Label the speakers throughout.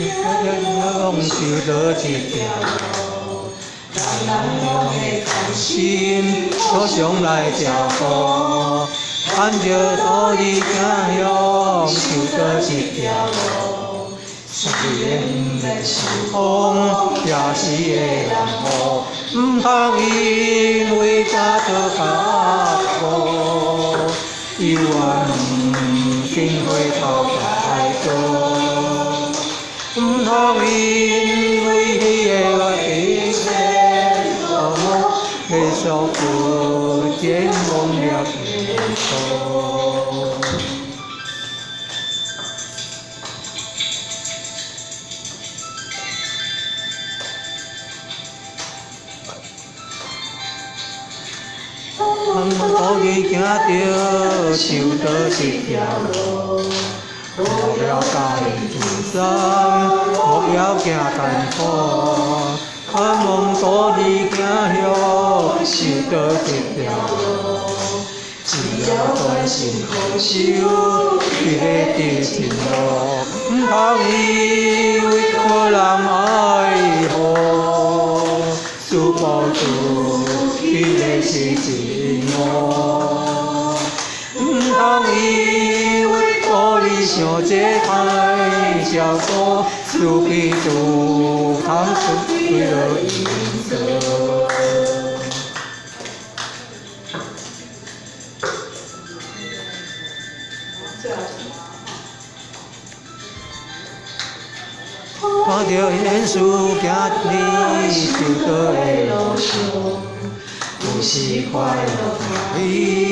Speaker 1: 用手得一条路，人人的同心，互相来照顾。按着道理行，用手得一条路。虽然会受风，也是会人雨，唔通因为假做假苦，犹原紧回头来做。唔通因为迄个一切错误，继续负肩忘了结束。道理行着，手得一条路。无了家己自身，无了行艰苦。盼望道理行向，手得一条路。只要专心好修，必会得前路。唔通以为个人爱护，自保自彼个是真我。唔通以为道理想这太照顾，自己就通出为了因果。看着现实行你受到的路上，有时快乐欢喜，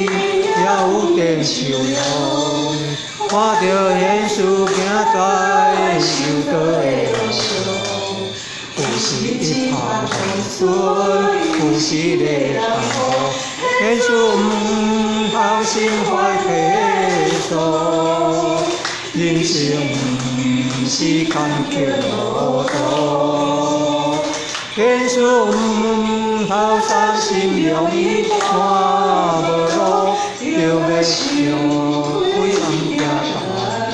Speaker 1: 也有点受用。看着现实行在受到的路上，有时一帆风顺，有时泪含糊。现实唔通心怀退缩，人生。是坎坷路途，现实唔通伤心容易看无路，就要想鬼暗行艰苦。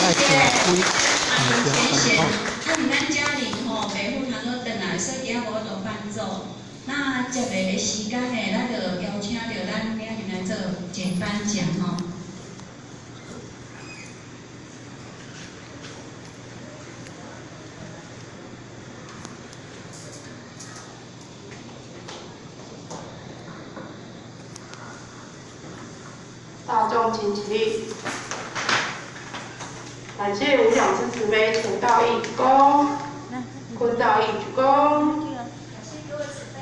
Speaker 1: 爱行鬼，唔行艰苦。咱家里吼，爸母通好转来，所以今仔无做伴奏。那接下个时间呢，咱就邀请到咱明天来做简单讲吼。
Speaker 2: 大众请起立，感谢无上师慈悲，成道义鞠躬，坤道义鞠躬。感谢各位慈悲。